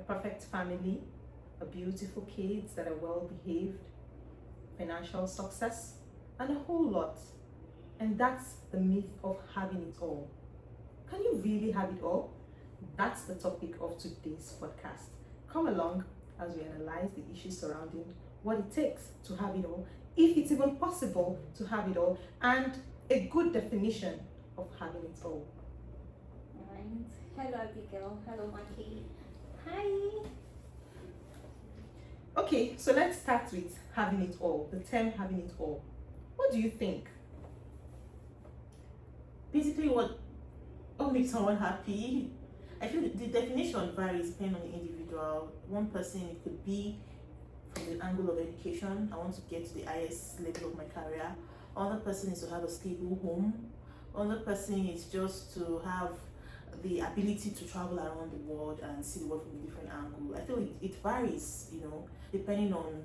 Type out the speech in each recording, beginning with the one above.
perfect family, a beautiful kids that are well behaved, financial success, and a whole lot. And that's the myth of having it all. Can you really have it all? That's the topic of today's podcast. Come along as we analyze the issues surrounding what it takes to have it all, if it's even possible to have it all, and a good definition of having it all. Alright. Hello Abigail. Hello Maki. Hi. Okay, so let's start with having it all, the term having it all. What do you think? Basically, what makes someone happy? I feel the definition varies depending on the individual. One person, it could be from the angle of education. I want to get to the highest level of my career. Another person is to have a stable home. Another person is just to have the ability to travel around the world and see the world from a different angle. I feel it varies, depending on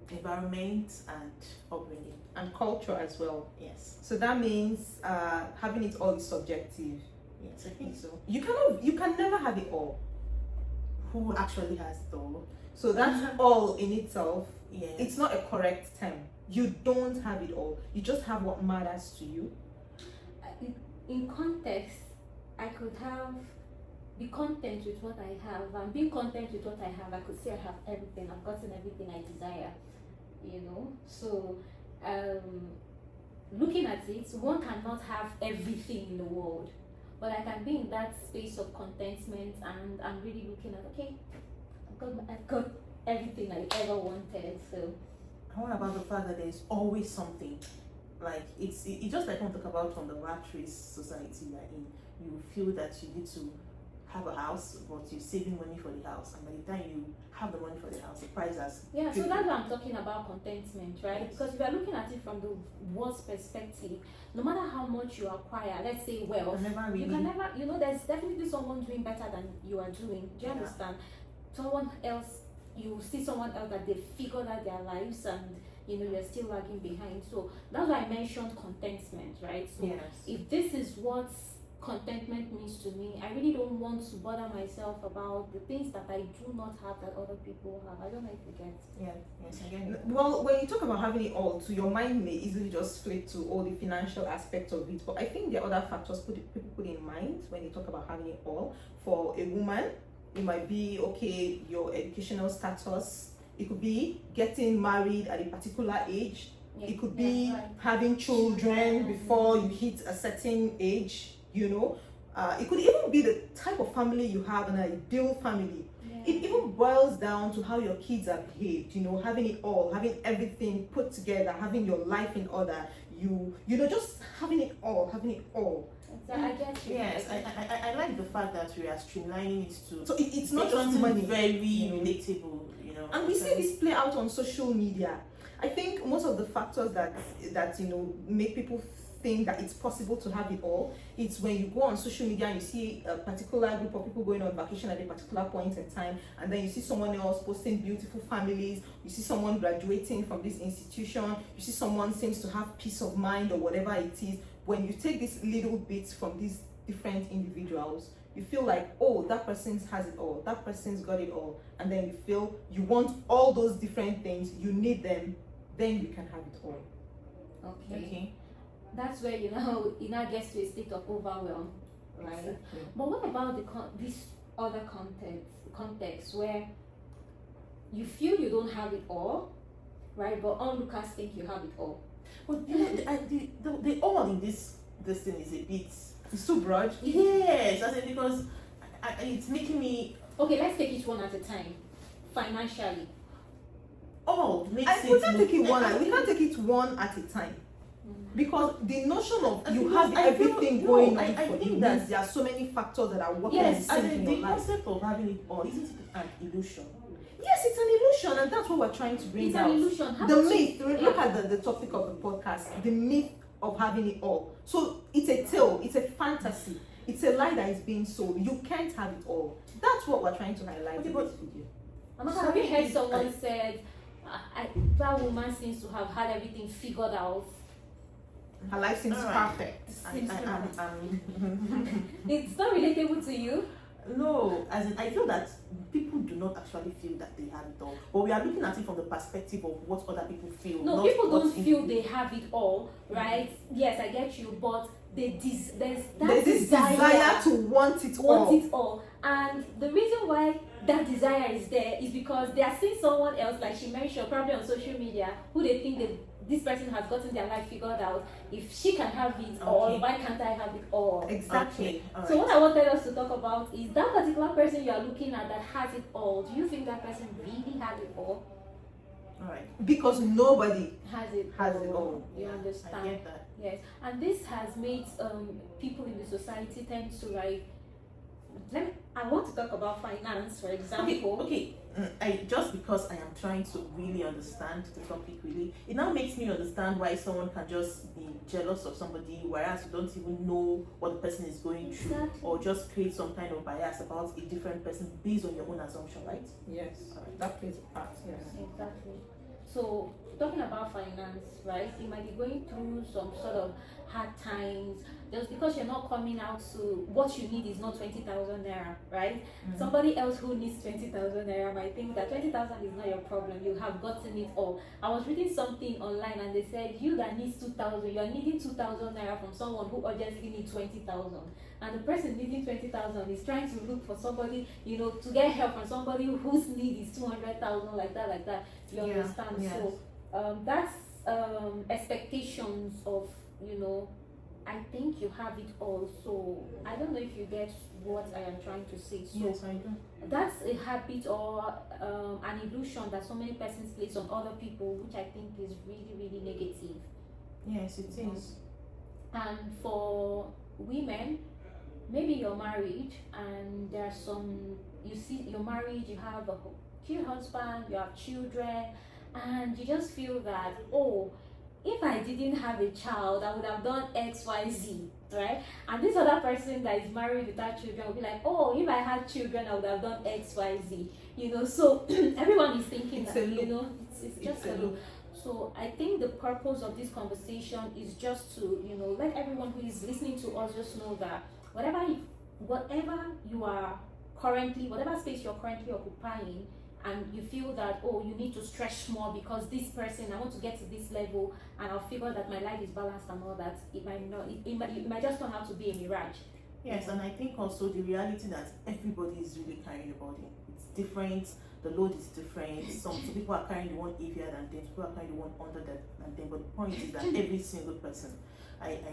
environment and upbringing. And culture as well. Yes. So that means having it all is subjective. Yes, I think so. You can never have it all. Who actually has it all? So that's all in itself. Yes. It's not a correct term. You don't have it all. You just have what matters to you. In context, I could be content with what I have, and being content with what I have, I could say I have everything. I've gotten everything I desire. So looking at it, one cannot have everything in the world, but I can be in that space of contentment, and I'm really looking at, okay, I've got everything I ever wanted. So What about the fact that there's always something? Like it's just like I want to talk about from the rat race society we're in. You feel that you need to have a house, but you're saving money for the house, and by the time you have the money for the house, the price has yeah, so tripled. that's what I'm talking about, contentment, right? Yes. Because if you're looking at it from the world's perspective, no matter how much you acquire, let's say wealth, You never you can never, there's definitely someone doing better than you are doing. Do you Yeah. understand? Someone else, you see someone else that they figured out their lives, and you're still lagging behind. So that's why I mentioned contentment, right? So Yes. if this is what contentment means to me, I really don't want to bother myself about the things that I do not have that other people have. I don't know if you get. Yeah. Yes. Again. Well, when you talk about having it all, to your mind may easily just flip to all the financial aspects of it. But I think there are other factors people put in mind when you talk about having it all. For a woman, it might be, okay, your educational status. It could be getting married at a particular age. Yeah, It could be right. having children before you hit a certain age. It could even be the type of family you have, an ideal family. Yeah. It even boils down to how your kids are behaved, having it all, having everything put together, having your life in order, just having it all. I get you. Yes. I like the fact that we are streamlining it to. So it's not make just something money. very you know. relatable. And we see this play out on social media. I think most of the factors that make people think that it's possible to have it all, it's when you go on social media and you see a particular group of people going on vacation at a particular point in time, and then you see someone else posting beautiful families, you see someone graduating from this institution, you see someone seems to have peace of mind or whatever it is. When you take these little bits from these different individuals, you feel like, oh, that person has it all, that person's got it all, and then you feel you want all those different things, you need them, then you can have it all. Okay. That's where it now gets to a state of overwhelm, right? Exactly. But what about this other context where you feel you don't have it all, right? But onlookers think you have it all. But the all in this thing is a bit. It's too broad. Yes, because it's making me. Okay, let's take it one at a time. Financially. All makes We it. can't take it we can't take it one at a time. Because the notion of you have everything going on for you, that there are so many factors that are working in Yes, sync in the your life. concept of having it all isn't it an illusion? Yes, it's an illusion, and that's what we're trying to bring It's out. an illusion. How The much- myth. Look at the topic of the podcast. The myth of having it all. So it's a tale. It's a fantasy. It's a lie that is being sold. You can't have it all. That's what we're trying to highlight in this video. Amaka, have you heard someone said that woman seems to have had everything figured out? Her life seems Alright. perfect. It's not relatable to you. No, as in, I feel that people do not actually feel that they have it all. But we are looking at it from the perspective of what other people feel. No, not people don't what's in feel you. they have it all, right? Yes, I get you, but there's that There's this desire to want it all. want it all. And the reason why that desire is there is because they are seeing someone else, like she mentioned, probably on social media, who they think that this person has gotten their life figured out. If she can have it all, Okay. why can't I have it all? Exactly. Okay, all So right. what I wanted us to talk about is that particular person you are looking at that has it all. Do you think that person really has it all? All right. Because nobody Has it has it all. You Yeah, understand? I get that. Yes, and this has made people in the society tend to like. I want to talk about finance, for Okay, example. okay. I just because I am trying to really understand the topic really, it now makes me understand why someone can just be jealous of somebody, whereas you don't even know what the person is going through, Exactly. or just create some kind of bias about a different person based on your own assumption, right? Yes, that plays a part. Yes. Exactly. So talking about finance, right? You might be going through some sort of hard times just because you're not coming out to what you need is not 20,000 naira, right? Somebody else who needs 20,000 naira might think that 20,000 is not your problem. You have gotten it all. I was reading something online and they said you that needs 2,000, you are needing 2,000 naira from someone who urgently needs 20,000. And the person needing 20,000 is trying to look for somebody, you know, to get help from somebody whose need is 200,000, like that. You Yeah, understand? yes. So that's expectations of, you know, I think you have it all. So I don't know if you get what I am trying to say. So Yes, I do. that's a habit or an illusion that so many persons place on other people, which I think is really, really negative. Yes, it is. And for women, maybe you're married and there's some, you see, you're married, you have a cute husband, you have children, and you just feel that, oh, if I didn't have a child, I would have done X, Y, Z, right? And this other person that is married without children will be like, oh, if I had children, I would have done X, Y, Z. You know, so everyone is thinking It's that, a you loop. know, it's just a loop. So I think the purpose of this conversation is just to, you know, let everyone who is listening to us just know that whatever you are currently, whatever space you're currently occupying, and you feel that, oh, you need to stretch more because this person, I want to get to this level and I'll figure that my life is balanced and all that, it might not, it might just turn out to be a mirage. Yes, and I think also the reality that everybody is really carrying a burden. It's different. The load is different. Some people are carrying the one heavier than them. People are carrying the one under than them. But the point is that every single person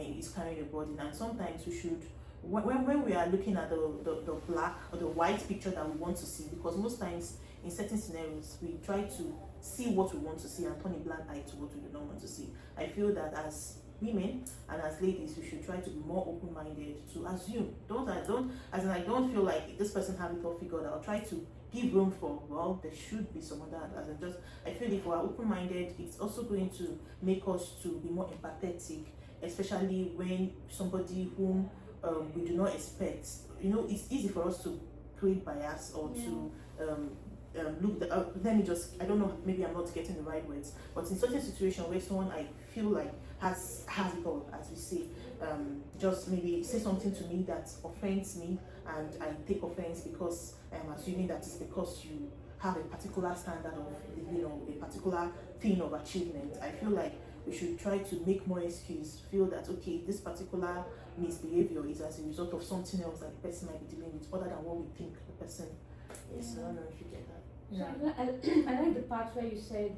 is carrying a burden, and sometimes we should. When we are looking at the black or the white picture that we want to see, because most times in certain scenarios we try to see what we want to see and turn a blind eye to what we do not want to see. I feel that as women and as ladies, we should try to be more open-minded to assume. I don't feel like this person have it all figured out. Try to give room for, well, there should be some other, as in just, I feel if we're open-minded, it's also going to make us to be more empathetic, especially when somebody whom we do not expect, you know, it's easy for us to create bias or to let me just, I don't know, maybe I'm not getting the right words, but in such a situation where someone I feel like has it all, as we say, just maybe say something to me that offends me, and I take offense because I'm assuming that it's because you have a particular standard of, you know, a particular thing of achievement. I feel like we should try to make more excuse, feel that, okay, this particular misbehavior is as a result of something else that the person might be dealing with, other than what we think the person is. I don't know if you get that. So I like the part where you said,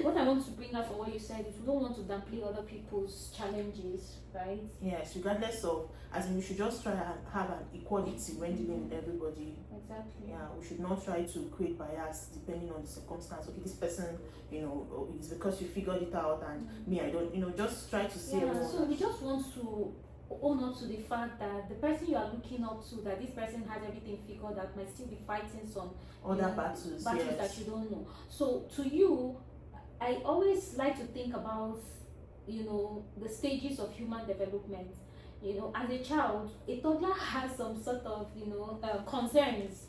what I want to bring up for what you said is we don't want to downplay other people's challenges, right? Yes, regardless of, as in we should just try and have an equality when dealing with everybody. Exactly. Yeah, we should not try to create bias depending on the circumstance. Okay, this person, you know, it's because you figured it out and me, I don't, you know, just try to see Yeah, everyone. so we just want to own up to the fact that the person you are looking up to, that this person has everything figured out, might still be fighting some Other battles, yes. that you don't know. So to you, I always like to think about, you know, the stages of human development. You know, as a child, a toddler has some sort of, you know, concerns.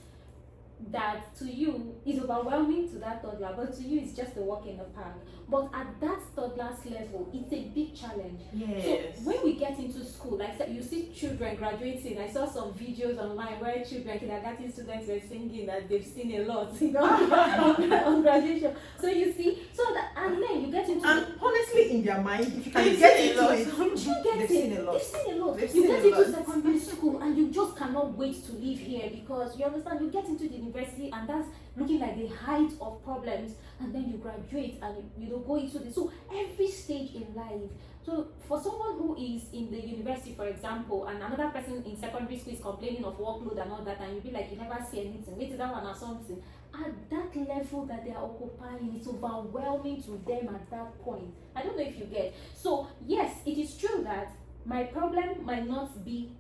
that to you is overwhelming to that toddler, but to you it's just a walk in the park. But at that toddler's level, it's a big challenge. Yes. So when we get into school, like you see children graduating. I saw some videos online where children, kindergarten students were singing that they've seen a lot, on graduation. So you see, so that, and then you get into And honestly, in their mind, if you can They've get seen a into lot. it, they've seen a lot. They've seen a lot. They've You seen get a into lot. secondary school and you just cannot wait to leave here, because you understand, you get into the university and that's looking like the height of problems, and then you graduate and you go into this. So every stage in life. So for someone who is in the university, for example, and another person in secondary school is complaining of workload and all that, and you'll be like, you never see anything, maybe that one or something. At that level that they are occupying, it's overwhelming to them at that point. I don't know if you get. So yes, it is true that my problem might not be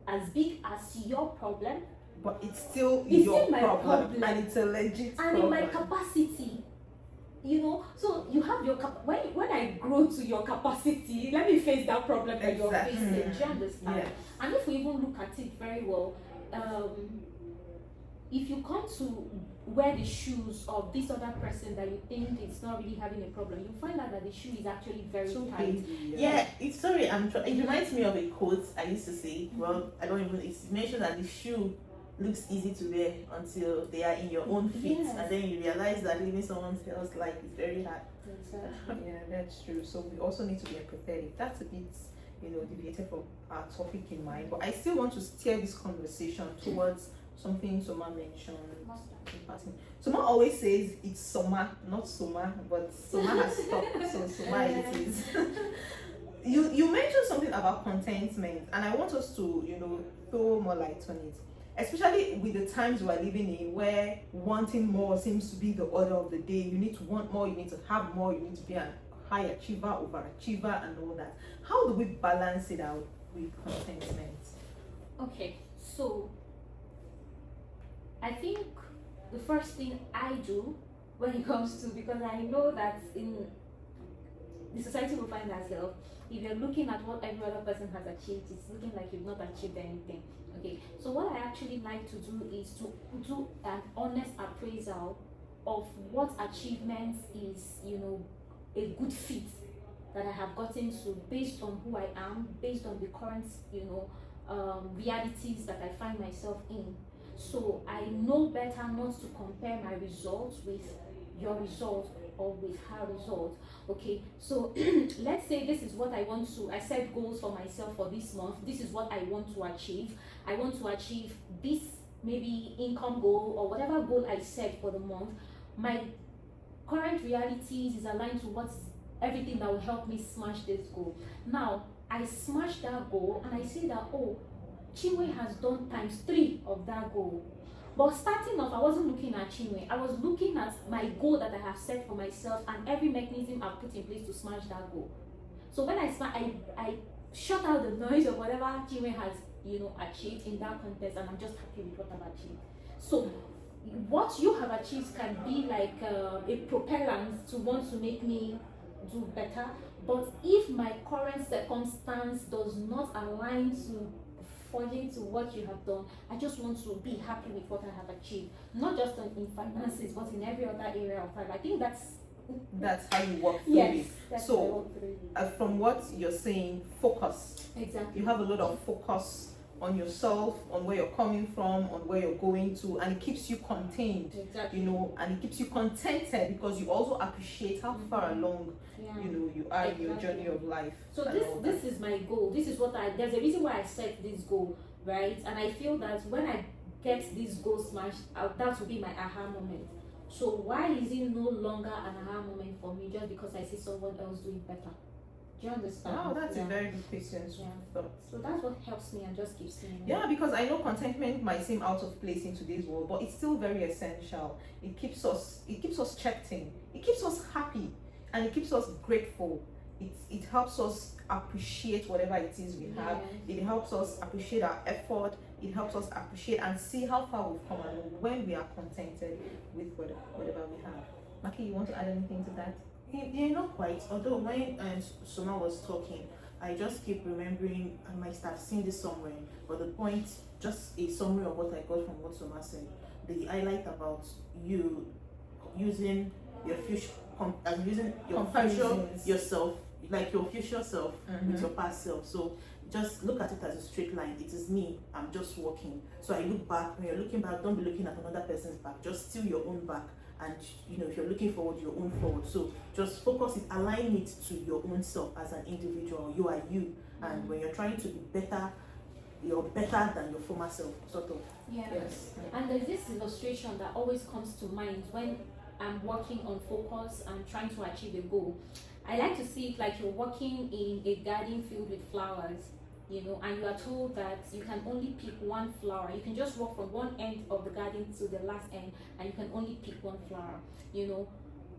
as big as your problem, But it's still It's your still my problem. and it's a legit and problem. in my capacity, so you have your when I grow to your capacity, let me face that problem that you're Exactly. facing. Do you understand? Yeah. And if we even look at it very well, if you come to wear the shoes of this other person that you think is not really having a problem, you find out that the shoe is actually very So tight. big, Yeah, it's sorry. It reminds me of a quote I used to say. Well, I don't even. It's mentioned that the shoe looks easy to wear until they are in your own feet, Yes. and then you realize that living someone else's life is very hard. Exactly. Yeah, that's true. So we also need to be empathetic. That's a bit, deviated from our topic in mind. But I still want to steer this conversation towards something Soma mentioned in passing. Soma always says it's Soma, not Soma, but Soma has stopped, so Soma it is. You mentioned something about contentment, and I want us to, throw more light on it. Especially with the times we're living in, where wanting more seems to be the order of the day. You need to want more, you need to have more, you need to be a high achiever, overachiever, and all that. How do we balance it out with contentment? Okay, so I think the first thing I do when it comes to, because I know that in the society we find ourselves, if you're looking at what every other person has achieved, it's looking like you've not achieved anything. Okay, so what I actually like to do is to do an honest appraisal of what achievements is, a good fit that I have gotten to based on who I am, based on the current, realities that I find myself in. So I know better not to compare my results with your result or with her result. Okay, so let's say this is what I set goals for myself for this month. This is what I want to achieve. I want to achieve this maybe income goal or whatever goal I set for the month. My current realities is aligned to what's everything that will help me smash this goal. Now I smash that goal and I see that, oh, Chinwe has done ×3 of that goal. But starting off, I wasn't looking at Chinwe. I was looking at my goal that I have set for myself and every mechanism I've put in place to smash that goal. So when I shut out the noise of whatever Chinwe has, achieved in that context, and I'm just happy with what I've achieved. So what you have achieved can be like a propellant to want to make me do better. But if my current circumstance does not align to forging to what you have done, I just want to be happy with what I have achieved, not just in finances but in every other area of life. I think that's how you work through yes, it. that's So, how I work through it. From what you're saying, focus. Exactly. You have a lot of focus on yourself, on where you're coming from, on where you're going to, and it keeps you contained, Exactly. and it keeps you contented because you also appreciate how far along Yeah. you are in your journey of life. So and all this that. is my goal. This is what there's a reason why I set this goal, right? And I feel that when I get this goal smashed out, that will be my aha moment. So why is it no longer an aha moment for me just because I see someone else doing better? Do you understand? Wow, that's Yeah. a very good question. Yeah. Thought. So that's what helps me and just keeps me. Yeah, because I know contentment might seem out of place in today's world, but it's still very essential. It keeps us checked in. It keeps us happy, and it keeps us grateful. It helps us appreciate whatever it is we have. It helps us appreciate our effort. It helps us appreciate and see how far we've come along when we are contented with whatever we have. Maki, you want to add anything to that? Yeah, not quite. Although when Soma was talking, I just keep remembering, I might have seen this somewhere, but the point, just a summary of what I got from what Soma said. I like about you using your future, using your future Comparisons. yourself, like your future self with Mhm. your past self. So just look at it as a straight line. It is me. I'm just walking. So I look back. When you're looking back, don't be looking at another person's back. Just steal your own back. And if you're looking forward, your own forward. So just focus it, align it to your own self as an individual. You are you. And when you're trying to be better, you're better than your former self, sort of. Yeah. Yes. And there's this illustration that always comes to mind when I'm working on focus and trying to achieve a goal. I like to see it like you're walking in a garden filled with flowers, and you are told that you can only pick one flower. You can just walk from one end of the garden to the last end, and you can only pick one flower.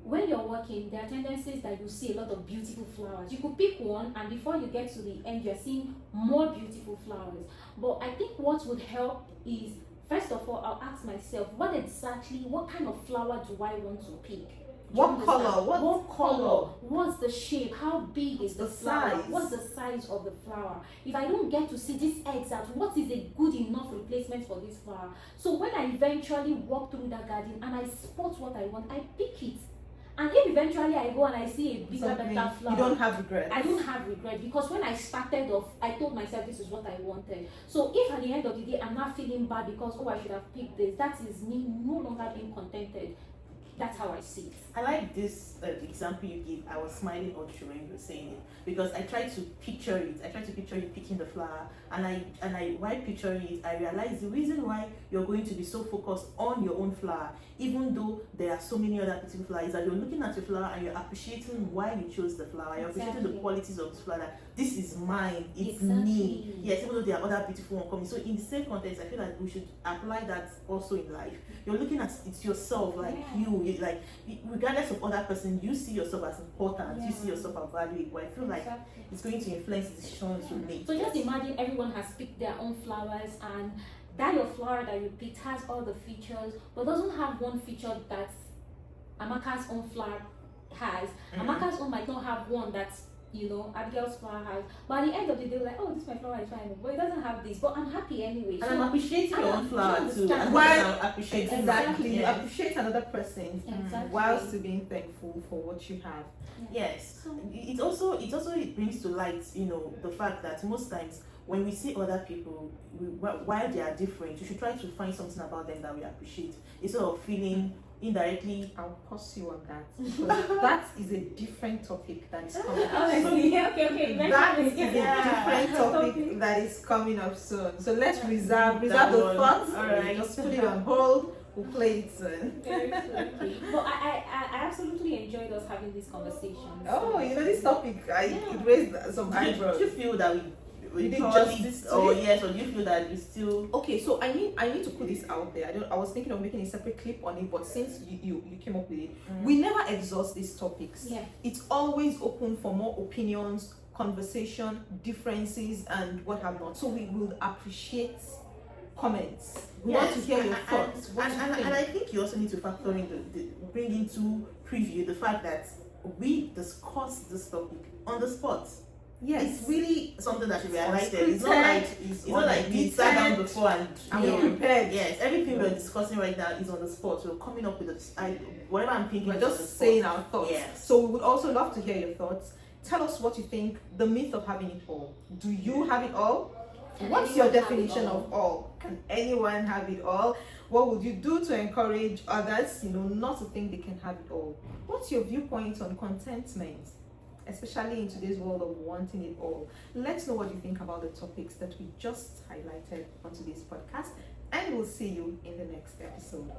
When you're working, there are tendencies that you see a lot of beautiful flowers. You could pick one, and before you get to the end, you're seeing more beautiful flowers. But I think what would help is, first of all, I'll ask myself, what kind of flower do I want to pick? Do you What understand? color? What color? What's the shape? How big is the The flower? size. What's the size of the flower? If I don't get to see this exact, what is a good enough replacement for this flower? So when I eventually walk through that garden and I spot what I want, I pick it. And if eventually I go and I see a bigger, Something better flower, you don't have regret. I don't have regret, because when I started off, I told myself this is what I wanted. So if at the end of the day I'm not feeling bad because I should have picked this, that is me no longer being contented. That's how I see it. I like this example you give. I was smiling all through when you were saying it, because I tried to picture it. I tried to picture you picking the flower, and I while picturing it, I realized the reason why you're going to be so focused on your own flower, even though there are so many other beautiful flowers, that you're looking at your flower and you're appreciating why you chose the flower. You're appreciating the Exactly. qualities of the flower. That this is mine. It's Exactly. me. Yes, even though there are other beautiful ones coming. So in the same context, I feel like we should apply that also in life. You're looking at it yourself, like like regardless of other person, you see yourself as important. You see yourself as valuable. I feel like Exactly. it's going to influence the decisions you make. So just imagine everyone has picked their own flowers, and that your flower that you picked has all the features, but doesn't have one feature that Amaka's own flower has. Amaka's own might not have one that's Abigail's flower has. But at the end of the day, like, oh, this my flower is fine, but it doesn't have this. But I'm happy anyway. And I'm appreciating your own flower too. understand? And Why- I'm appreciating Exactly. You Yeah. appreciate another person Exactly. while still being thankful for what you have. Yes. So- It brings to light, the fact that most times when we see other people, while they are different, you should try to find something about them that we appreciate, instead of feeling indirectly. I'll pause you on that because that is a different topic that is coming up. Honestly, okay. That is eventually. a different topic that is coming up soon. So let's reserve the one. thoughts. Alright. Just put it on hold. We'll play it soon. Very okay. But I absolutely enjoyed us having this conversation. Oh, this topic, it raised some Do eyebrows. you feel that we You did thoroughly- justice to or it? yes, or do you feel that we still? Okay, so I need to put this out there. I was thinking of making a separate clip on it, but since you came up with it, we never exhaust these topics. Yeah. It's always open for more opinions, conversation, differences, and what have not. So we will appreciate comments. We want to hear your thoughts. What you think? And I think you also need to factor in bring into preview the fact that we discuss this topic on the spot. Yes. It's really something that should be It's highlighted. It's not like we sat down before and we're prepared. Yes, everything we're discussing right now is on the spot. We're coming up with whatever I'm thinking. We're is on the just spot. saying our thoughts. Yes. So we would also love to hear your thoughts. Tell us what you think. The myth of having it all. Do you have it all? Can What's your anyone have it definition all? of all? Can anyone have it all? What would you do to encourage others, not to think they can have it all? What's your viewpoint on contentment, especially in today's world of wanting it all? Let's know what you think about the topics that we just highlighted on today's podcast, and we'll see you in the next episode.